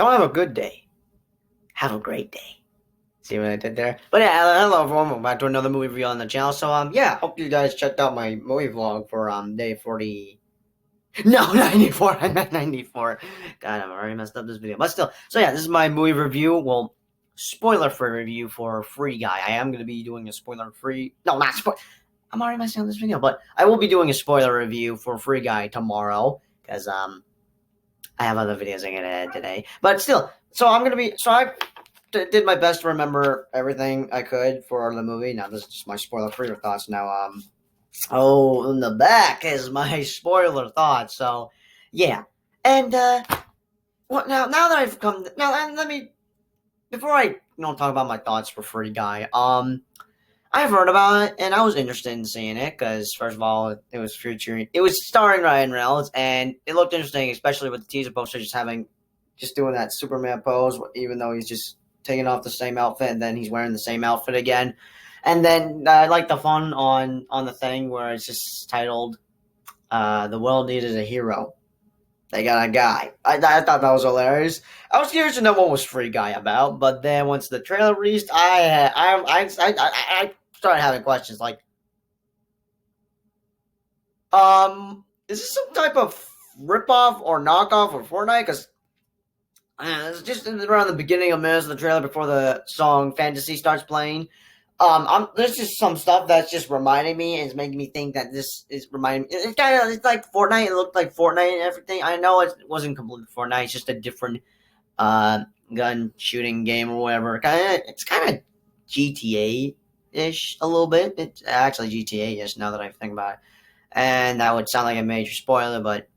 Don't have a good day. Have a great day. See what I did there? But yeah, hello everyone. Welcome back to another movie review on the channel. So yeah, hope you guys checked out my movie vlog for day 40. No, 94. I meant 94. God, I've already messed up this video. But still, so yeah, this is my movie review. Well, spoiler-free review for Free Guy. I am gonna be doing a spoiler-free. No, not spoiler. I'm already messing up this video, but I will be doing a spoiler review for Free Guy tomorrow because I have other videos I'm gonna edit today. But still, so I'm gonna be I did my best to remember everything I could for the movie. Now this is just my spoiler-free thoughts. Now oh, in the back is my spoiler thoughts. So yeah, and well now that I've come now, and let me before I talk about my thoughts for Free Guy. I've heard about it, and I was interested in seeing it because, first of all, it was featuring, it was starring Ryan Reynolds, and it looked interesting, especially with the teaser poster just doing that Superman pose, even though he's just taking off the same outfit, and then he's wearing the same outfit again. And then I like the fun on the thing where it's just titled, "The World Needed a Hero." They got a guy. I thought that was hilarious. I was curious to know what was Free Guy about, but then once the trailer released, I started having questions like, is this some type of ripoff or knockoff of Fortnite? Because it's just around the beginning of minutes of the trailer before the song "Fantasy" starts playing. There's just some stuff that's just reminding me and it's making me think that this is reminding me. It's like Fortnite. It looked like Fortnite and everything. I know it wasn't completely Fortnite. It's just a different gun shooting game or whatever. It's kind of GTA ish a little bit. It's actually GTA ish now that I think about it. And that would sound like a major spoiler, but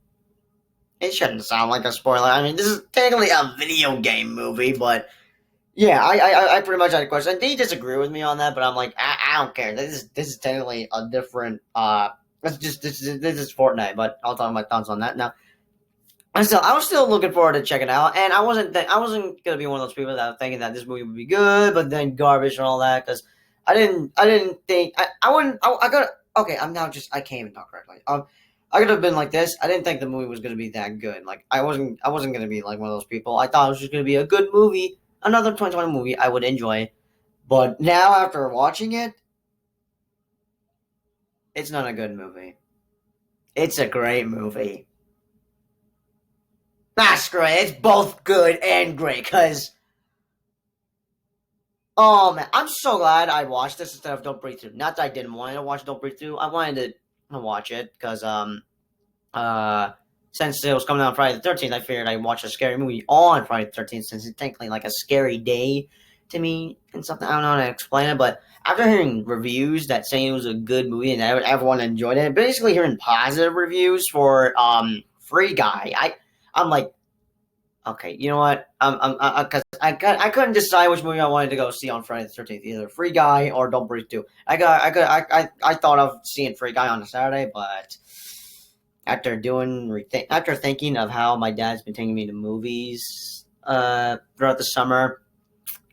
it shouldn't sound like a spoiler. I mean, this is technically a video game movie, but yeah, I pretty much had a question. They disagree with me on that, but I'm like, I don't care. This is technically a different. This is Fortnite, but I'll talk my thoughts on that now. I was still looking forward to checking it out, and I wasn't gonna be one of those people that were thinking that this movie would be good, but then garbage and all that because I didn't think I wouldn't I got okay. I can't even talk correctly. I could have been like this. I didn't think the movie was gonna be that good. Like I wasn't gonna be like one of those people. I thought it was just gonna be a good movie, another 2020 movie I would enjoy. But now after watching it, it's not a good movie. It's a great movie. That's great. It's both good and great because, oh man, I'm so glad I watched this instead of Don't Breathe Through. Not that I didn't want to watch Don't Breathe Through. I wanted to watch it because uh since it was coming out on Friday the 13th, I figured I'd watch a scary movie on Friday the 13th since it's technically like a scary day to me and something. I don't know how to explain it, but after hearing reviews that saying it was a good movie and everyone enjoyed it, basically hearing positive reviews for Free Guy, I'm like, okay, you know what? Because I couldn't decide which movie I wanted to go see on Friday the 13th, either Free Guy or Don't Breathe 2. I thought of seeing Free Guy on a Saturday, but after thinking of how my dad's been taking me to movies throughout the summer,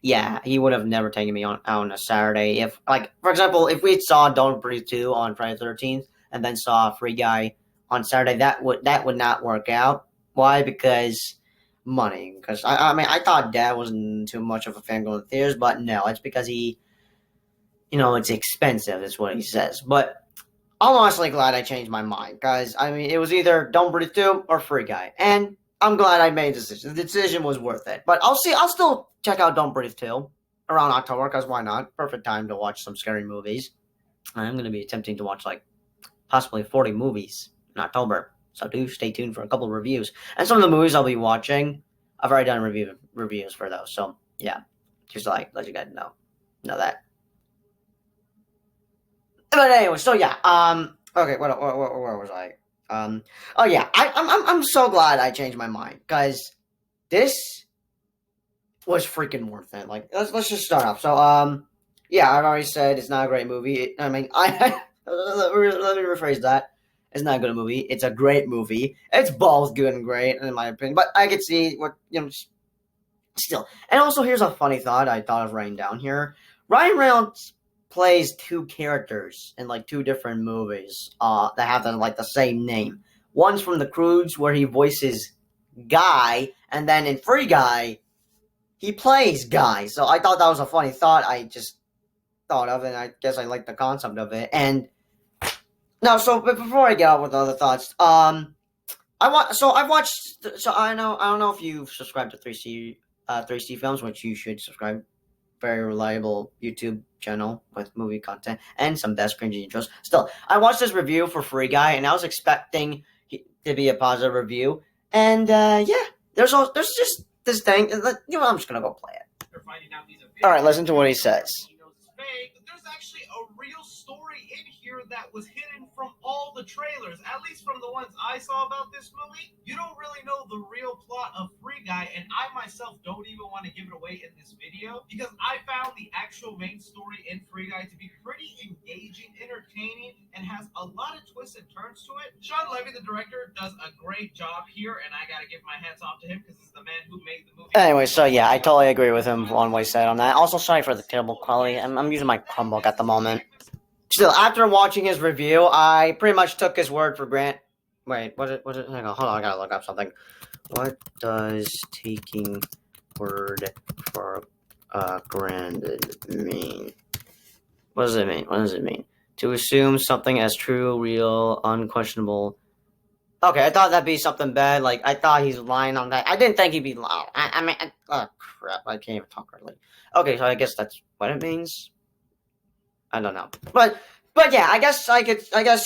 yeah, he would have never taken me on a Saturday. If, like, for example, if we saw Don't Breathe 2 on Friday the 13th and then saw Free Guy on Saturday, that would not work out. Why? Because money. Because I mean, I thought Dad wasn't too much of a fan going to theaters, but no, it's because it's expensive. Is what he says. But I'm honestly glad I changed my mind, guys. I mean, it was either Don't Breathe 2 or Free Guy, and I'm glad I made the decision. The decision was worth it. But I'll still check out Don't Breathe 2 around October, because why not? Perfect time to watch some scary movies. I'm going to be attempting to watch, like, possibly 40 movies in October. So do stay tuned for a couple of reviews. And some of the movies I'll be watching, I've already done reviews for those. So, yeah. Just like, let you guys know that. But anyway, so yeah, okay, where was I? Oh yeah, I'm so glad I changed my mind because this was freaking worth it. Like, let's just start off. So, yeah, I've already said it's not a great movie. I mean, let me rephrase that. It's not a good movie. It's a great movie. It's both good and great, in my opinion. But I could see what still. And also, here's a funny thought I thought of writing down here. Ryan Reynolds plays two characters in like two different movies that have the same name. One's from The Croods, where he voices Guy, and then in Free Guy, he plays Guy. So I thought that was a funny thought. I just thought of it, and I guess I like the concept of it. And no, so but before I get out with other thoughts, I've watched. So I don't know if you've subscribed to 3C Films, which you should subscribe. Very reliable YouTube channel with movie content and some best cringy intros. Still, I watched this review for Free Guy, and I was expecting to be a positive review. And yeah, there's just this thing. I'm just gonna go play it. All right, listen to what he says. There's actually a real story in here that was hidden from all the trailers, at least from the ones I saw about this movie. You don't really know the real plot of Free Guy, and I myself don't even want to give it away in this video because I found the actual main story in Free Guy to be pretty engaging, entertaining, and has a lot of twists and turns to it. Sean Levy, the director, does a great job here, and I gotta give my hats off to him because he's the man who made the movie. Anyway, so yeah, I totally agree with him on what he said on that. Also, sorry for the terrible quality. I'm using my Chromebook at the moment. Still, after watching his review, I pretty much took his word for granted. Wait, was it? Hang on, hold on, I gotta look up something. What does taking word for granted mean? What does it mean? What does it mean? To assume something as true, real, unquestionable. Okay, I thought that'd be something bad. Like, I thought he's lying on that. I didn't think he'd be lying. Oh, crap. I can't even talk correctly. Okay, so I guess that's what it means. I don't know. But yeah, I guess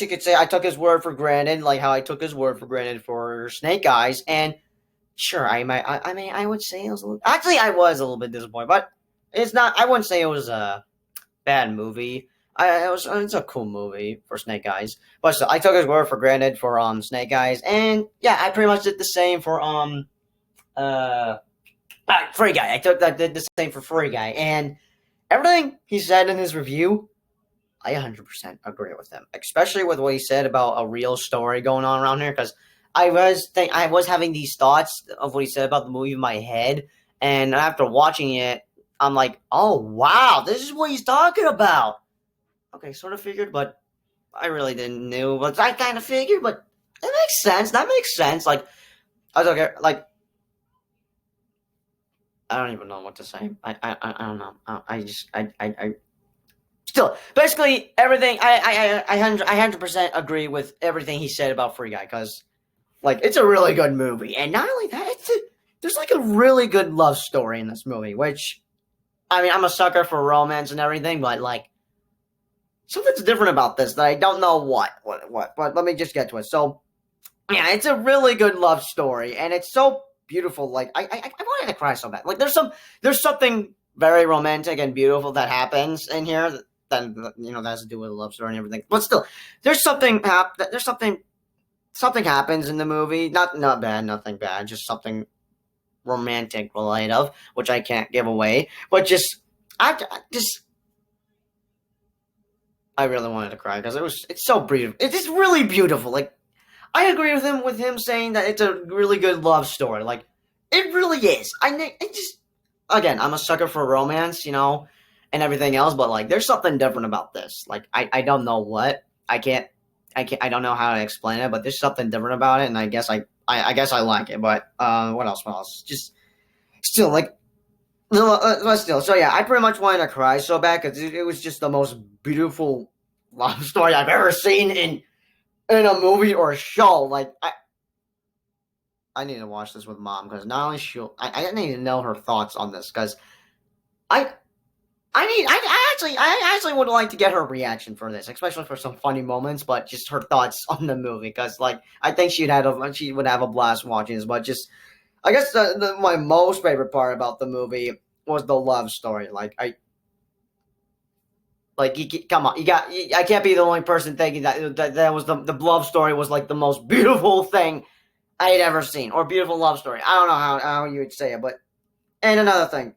you could say I took his word for granted, like how I took his word for granted for Snake Eyes. And sure, I would say it was a little... Actually, I was a little bit disappointed, but it's not... I wouldn't say it was a bad movie. It's a cool movie for Snake Eyes, but still, I took his word for granted for Snake Eyes, and yeah, I pretty much did the same for Free Guy. I did the same for Free Guy, and everything he said in his review, I 100% agree with him, especially with what he said about a real story going on around here. Because I was having these thoughts of what he said about the movie in my head, and after watching it, I'm like, oh wow, this is what he's talking about. Okay, sort of figured, but I really didn't know. But I kind of figured, but it makes sense. That makes sense. Like, I was okay. Like, I don't even know what to say. I don't know. I still basically everything. I 100% agree with everything he said about Free Guy because, like, it's a really good movie, and not only that, there's like a really good love story in this movie. Which, I mean, I'm a sucker for romance and everything, but like. Something's different about this that I don't know what, but let me just get to it. So, yeah, it's a really good love story, and it's so beautiful. Like, I wanted to cry so bad. Like, there's something very romantic and beautiful that happens in here that that has to do with a love story and everything. But still, there's something happens in the movie. Not bad, nothing bad, just something romantic related, which I can't give away. But I really wanted to cry because it's so beautiful. It's really beautiful. Like, I agree with him saying that it's a really good love story. Like, it really is. Again, I'm a sucker for romance, and everything else, but like, there's something different about this. Like, I don't know what. I don't know how to explain it, but there's something different about it, and I guess I like it. But what else? Just still like. But still, so yeah, I pretty much wanted to cry so bad because it was just the most beautiful love story I've ever seen in a movie or a show. Like, I need to watch this with Mom because not only I need to know her thoughts on this because I actually would like to get her reaction for this, especially for some funny moments, but just her thoughts on the movie because like I think she would have a blast watching this, but just. I guess my most favorite part about the movie was the love story. Like, come on, I can't be the only person thinking that was the love story was like the most beautiful thing I had ever seen, or beautiful love story. I don't know how you would say it, but, and another thing,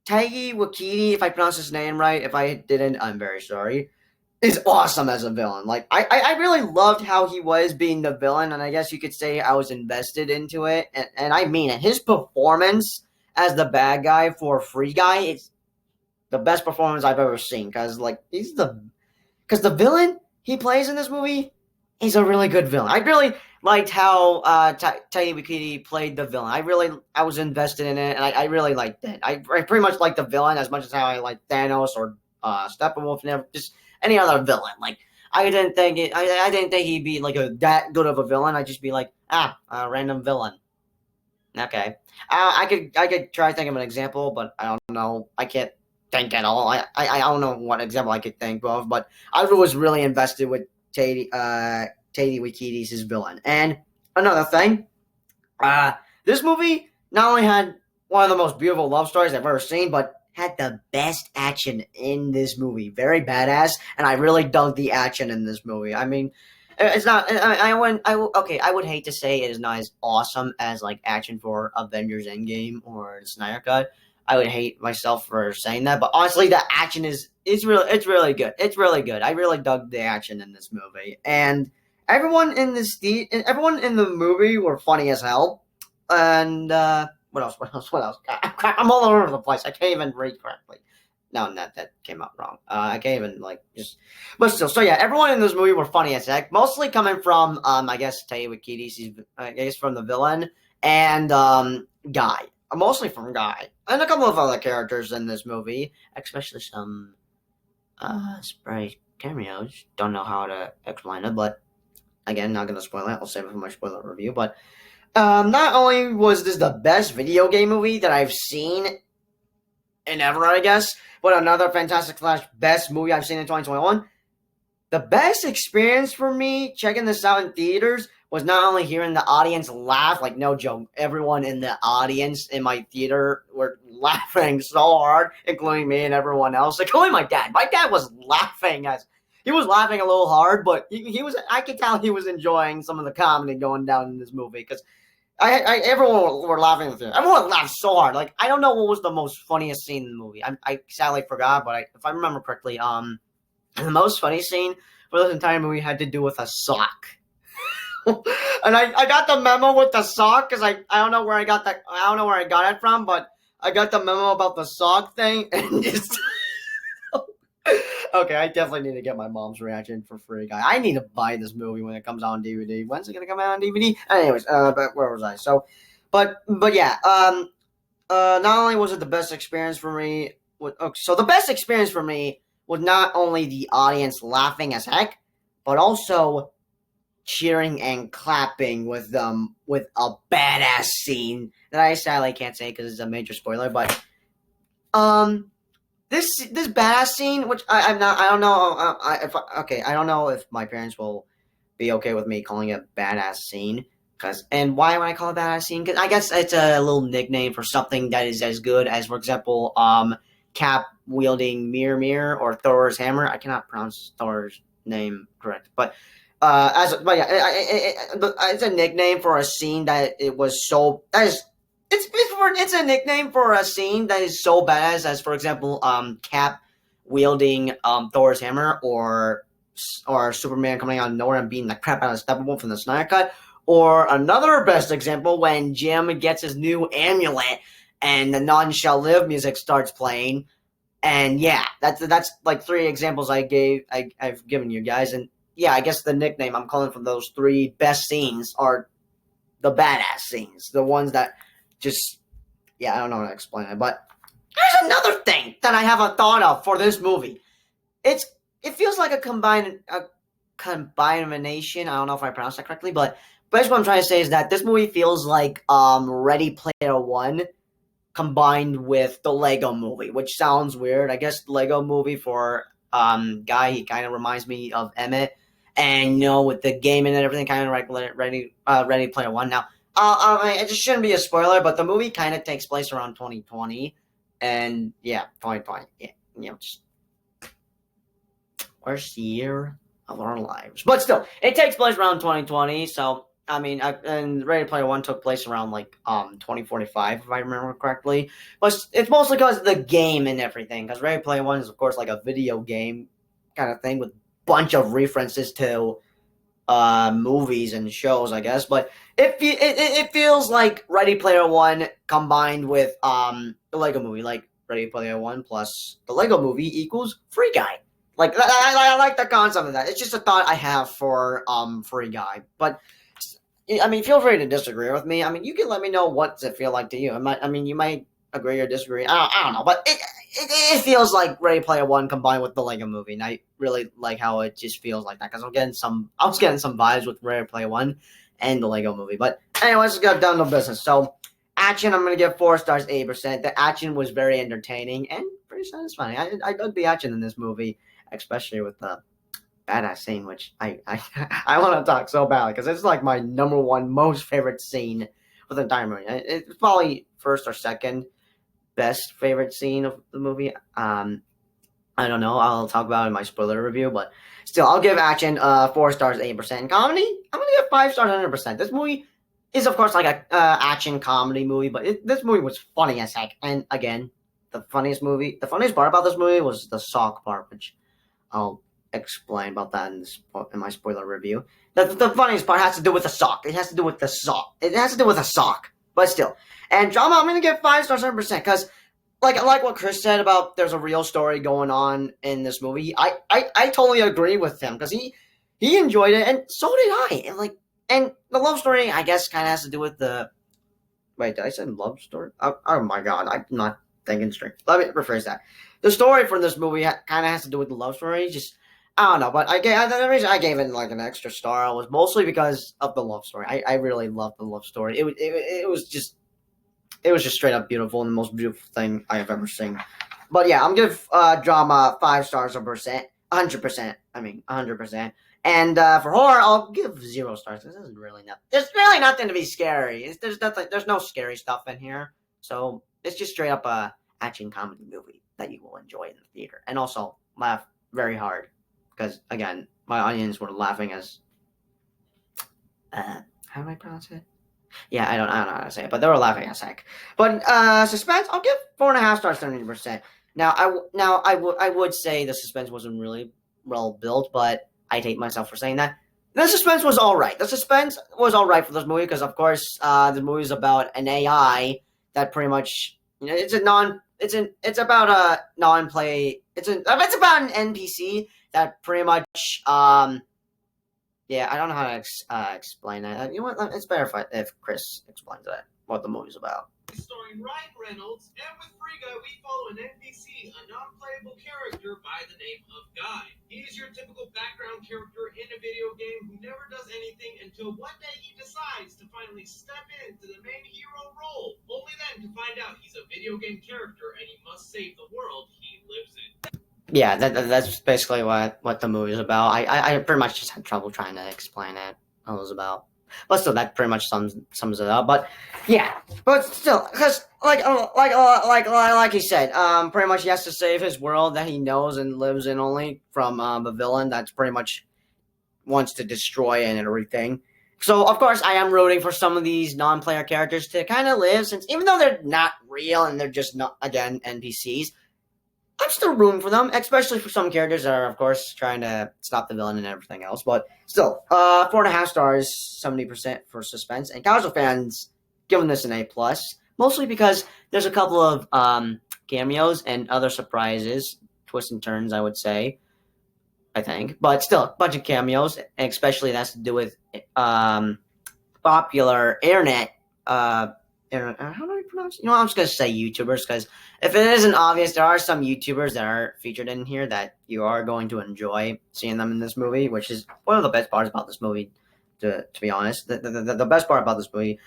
Taiki Wakiti, if I pronounce his name right, if I didn't, I'm very sorry, is awesome as a villain. Like, I really loved how he was being the villain, and I guess you could say I was invested into it, and I mean it. His performance as the bad guy for Free Guy is the best performance I've ever seen, because the villain he plays in this movie, he's a really good villain. liked how Taika Waititi played the villain. I was invested in it, and I really liked it. I pretty much liked the villain as much as how I like Thanos or Steppenwolf and just any other villain. Like I didn't think he'd be like that good of a villain. I'd just be like a random villain. Okay, I could try to think of an example, but I don't know. I can't think at all. I don't know what example I could think of, but I was really invested with Taika Waititi's villain. And another thing, uh, this movie not only had one of the most beautiful love stories I've ever seen, but had the best action in this movie. Very badass, and I really dug the action in this movie. I mean, it's not. I wouldn't. Okay. I would hate to say it is not as awesome as like action for Avengers Endgame or the Snyder Cut. I would hate myself for saying that, but honestly, the action is it's really good. It's really good. I really dug the action in this movie, and everyone in the movie were funny as hell. And what else? What else? What else? I'm all over the place. I can't even read correctly. No, that came out wrong. I can't even like just, but still. So yeah, everyone in this movie were funny as heck. Mostly coming from I guess Taika Waititi's, I guess from the villain and Guy. Mostly from Guy and a couple of other characters in this movie, especially some surprise cameos. Don't know how to explain it, but again, not gonna spoil it. I'll save it for my spoiler review. But not only was this the best video game movie that I've seen in ever, I guess, but another fantastic slash best movie I've seen in 2021. The best experience for me checking this out in theaters was not only hearing the audience laugh, like no joke, everyone in the audience in my theater were laughing so hard, including me and everyone else, including my dad. My dad was laughing as he was laughing a little hard, but he was. I could tell he was enjoying some of the comedy going down in this movie because everyone were laughing with it. Everyone laughed so hard. Like I don't know what was the most funniest scene in the movie. I sadly forgot, but if I remember correctly, the most funny scene for this entire movie had to do with a sock. And I got the memo with the sock because I don't know where I got that. I don't know where I got it from, but I got the memo about the sock thing, and just okay, I definitely need to get my mom's reaction for free, guy. I need to buy this movie when it comes out on DVD. When's it gonna come out on DVD? Anyways, but where was I? So, but yeah, not only was it the best experience for me, so the best experience for me was not only the audience laughing as heck, but also cheering and clapping with a badass scene that I sadly can't say because it's a major spoiler, but um this badass scene, which I'm not, I don't know, I don't know if my parents will be okay with me calling it badass scene. And why would I call it badass scene? Because I guess it's a little nickname for something that is as good as, for example, Cap wielding Mirror or Thor's hammer. I cannot pronounce Thor's name correct, but it's a nickname for a scene that it was so that is it's a nickname for a scene that is so badass as, for example, Cap wielding Thor's hammer, or Superman coming out of nowhere and beating the crap out of Steppenwolf from the Snyder Cut, or another best example when Jim gets his new amulet and the None Shall Live music starts playing, and yeah, that's like three examples I've given you guys, and yeah, I guess the nickname I'm calling for those three best scenes are the badass scenes, the ones that just, yeah, I don't know how to explain it, but there's another thing that I have a thought of for this movie. It feels like a combination. I don't know if I pronounced that correctly, but basically what I'm trying to say is that this movie feels like Ready Player One combined with the Lego Movie, which sounds weird. I guess the Lego Movie for Guy, he kind of reminds me of Emmett, and with the gaming and everything, kind of like Ready Player One. Now, it just shouldn't be a spoiler, but the movie kind of takes place around 2020, and yeah, 2020, yeah, just worst year of our lives. But still, it takes place around 2020, so I mean, and Ready Player One took place around like 2045, if I remember correctly. But it's mostly because of the game and everything. Because Ready Player One is, of course, like a video game kind of thing with a bunch of references to movies and shows, I guess. But it feels like Ready Player One combined with the Lego Movie, like Ready Player One plus the Lego Movie equals Free Guy. Like I like the concept of that. It's just a thought I have for Free Guy, but I mean, feel free to disagree with me. I mean, you can let me know what does it feel like to you. I mean, you might agree or disagree. I don't know, but it feels like Ready Player One combined with the Lego Movie, and I really like how it just feels like that because I was getting some vibes with Ready Player One and the Lego Movie. But anyways, let's get down to business. So, action, I'm gonna give 4 stars, 80%. The action was very entertaining and pretty satisfying. I dug the action in this movie, especially with the badass scene, which I want to talk so badly because it's like my number one most favorite scene with the entire movie. It's probably first or second best favorite scene of the movie. I don't know. I'll talk about it in my spoiler review, but still, I'll give action 4 stars, 80%. Comedy, I'm gonna give 5 stars, 100%. This movie is, of course, like a action comedy movie, but this movie was funny as heck. And again, the funniest part about this movie was the sock part, which I'll explain about that in my spoiler review. The funniest part has to do with the sock. It has to do with the sock. It has to do with a sock, but still. And drama, I'm gonna give 5 stars, 100%, because like what Chris said about there's a real story going on in this movie. I totally agree with him because he enjoyed it and so did I. And the love story I guess kind of has to do with the. Wait, did I say love story? Oh my god, I'm not thinking straight. Let me rephrase that. The story for this movie kind of has to do with the love story. Just I don't know, but the reason I gave it like an extra star was mostly because of the love story. I really loved the love story. It was just straight up beautiful and the most beautiful thing I have ever seen. But yeah, I'm gonna give drama 5 stars, 100%. I mean, 100%. And for horror, I'll give 0 stars. This isn't really nothing. There's really nothing to be scary. There's nothing. There's no scary stuff in here. So it's just straight up a action comedy movie that you will enjoy in the theater, and also laugh very hard because again, my audience were laughing as how do I pronounce it? Yeah, I don't know how to say it, but they were laughing as heck. But suspense, I'll give 4.5 stars, 70%. Now, I would say the suspense wasn't really well built, but I hate myself for saying that. The suspense was all right. The suspense was all right for this movie because, of course, the movie is about an AI that pretty much it's about a non-play. It's about an NPC that pretty much yeah, I don't know how to explain that. You know what? It's better if Chris explains that, what the movie's about. Starring Ryan Reynolds, and with Free Guy, we follow an NPC, a non-playable character by the name of Guy. He is your typical background character in a video game who never does anything until one day he decides to finally step into the main hero role. Only then to find out he's a video game character and he must save the world he lives in. Yeah, that's basically what the movie is about. I pretty much just had trouble trying to explain it. What it was about, but still, that pretty much sums it up. But yeah, but still, because like he said, pretty much he has to save his world that he knows and lives in only from a villain that's pretty much wants to destroy and everything. So of course, I am rooting for some of these non-player characters to kind of live, since even though they're not real and they're just not again NPCs. I'm still rooting for them, especially for some characters that are, of course, trying to stop the villain and everything else. But still, 4.5 stars, 70% for suspense. And casual fans giving this an A plus, mostly because there's a couple of cameos and other surprises, twists and turns, I would say. I think, but still, a bunch of cameos, and especially that's to do with popular internet. How do I pronounce it? I'm just gonna say YouTubers because if it isn't obvious, there are some YouTubers that are featured in here that you are going to enjoy seeing them in this movie, which is one of the best parts about this movie. To be honest, the best part about this movie,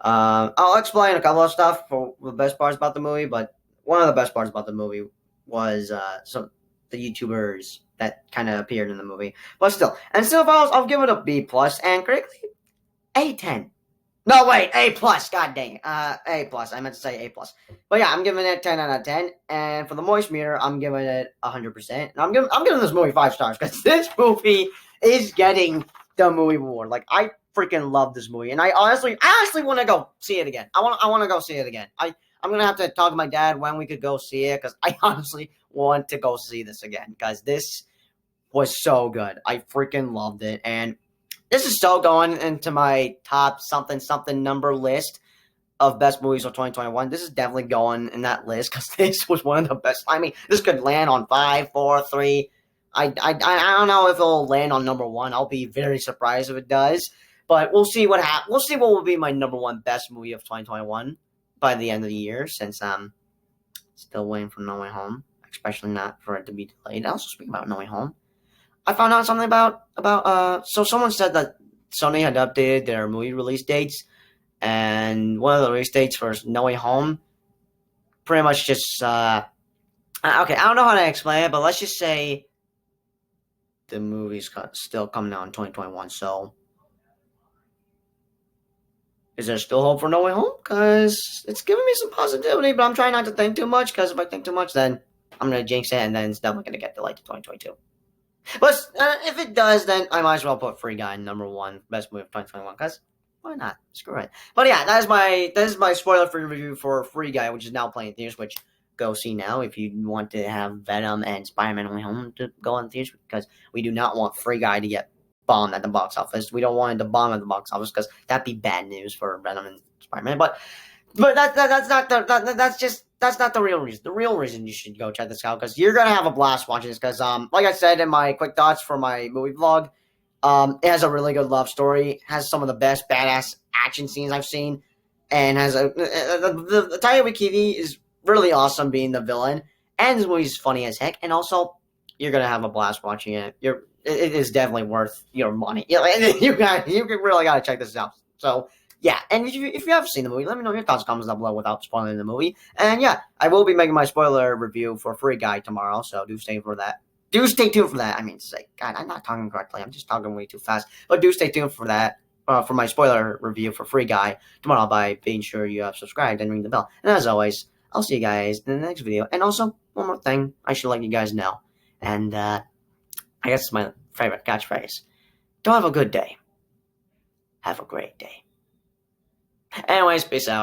I'll explain a couple of stuff for the best parts about the movie, but one of the best parts about the movie was some the YouTubers that kind of appeared in the movie. But still, and still, I'll give it a B plus, and critically, A10. No, wait, A plus. God dang it. A plus. I meant to say A plus. But yeah, I'm giving it 10 out of 10. And for the moist meter, I'm giving it 100%. And I'm giving this movie 5 stars because this movie is getting the movie award. Like I freaking love this movie, and I honestly want to go see it again. I want to go see it again. I'm gonna have to talk to my dad when we could go see it because I honestly want to go see this again because this was so good. I freaking loved it, and this is still going into my top something number list of best movies of 2021. This is definitely going in that list because this was one of the best. I mean, this could land on 5, 4, 3. I don't know if it'll land on number 1. I'll be very surprised if it does. But we'll see what We'll see what will be my number one best movie of 2021 by the end of the year, since I'm still waiting for No Way Home, especially not for it to be delayed. I also speak about No Way Home. I found out something about so someone said that Sony had updated their movie release dates, and one of the release dates for No Way Home pretty much just okay, I don't know how to explain it, but let's just say the movie's still coming out in 2021. So is there still hope for No Way Home? Because it's giving me some positivity, but I'm trying not to think too much, because if I think too much, then I'm going to jinx it, and then it's definitely going to get delayed to 2022. But if it does, then I might as well put Free Guy number one best movie of 2021, because why not? Screw it. But yeah, that is my spoiler-free review for Free Guy, which is now playing in theaters, which go see now if you want to have Venom and Spider-Man No Way Home to go on theaters, because we do not want Free Guy to get bombed at the box office. We don't want it to bomb at the box office, because that'd be bad news for Venom and Spider-Man. But that's not the real reason. The real reason you should go check this out, because you're gonna have a blast watching this. Because like I said in my quick thoughts for my movie vlog, it has a really good love story. Has some of the best badass action scenes I've seen, and has the Taika Waititi is really awesome being the villain, and this movie's funny as heck. And also, you're gonna have a blast watching it. It is definitely worth your money. You really gotta check this out. So yeah, and if you have seen the movie, let me know your thoughts and comments down below without spoiling the movie. And yeah, I will be making my spoiler review for Free Guy tomorrow, so do stay for that. Do stay tuned for that. I mean, say, God, I'm not talking correctly. I'm just talking way too fast. But do stay tuned for that, for my spoiler review for Free Guy tomorrow by being sure you have subscribed and ring the bell. And as always, I'll see you guys in the next video. And also, one more thing I should let you guys know. And I guess it's my favorite catchphrase. Don't have a good day. Have a great day. Anyways, peace out.